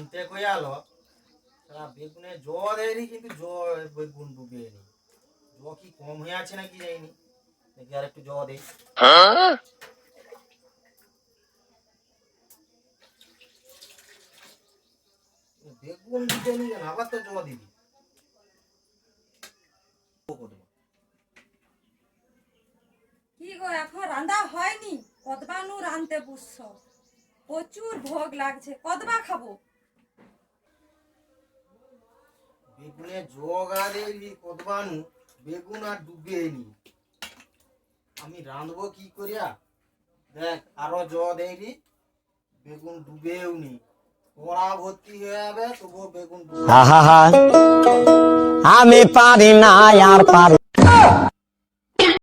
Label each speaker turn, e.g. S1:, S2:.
S1: আনতে কই আলো সারা বেগুনে জল দেয়নি, কিন্তু জল বেগুন ডুবে নি। জল কি কম হয়ে আছে নাকি যায়নি, দেখি আর একটু জল দেই। বেগুন দিতে নি কেন, আবার তো জল দিবি।
S2: কি গো এখন রান্না হয়নি? কতবানু রানতে বসছো? প্রচুর ভোগ লাগছে, কতবা খাবো?
S1: বেগুনে জগা দেয়নি কতবানু, বেগুন আর ডুবে নি। আমি রাঁধবো কি করিয়া? দেখ আরো জল দেয়নি, বেগুন ডুবেও নি। কড়া ভর্তি হয়ে যাবে তবুও বেগুন ডুবে।
S3: আমি পারি না আর পারি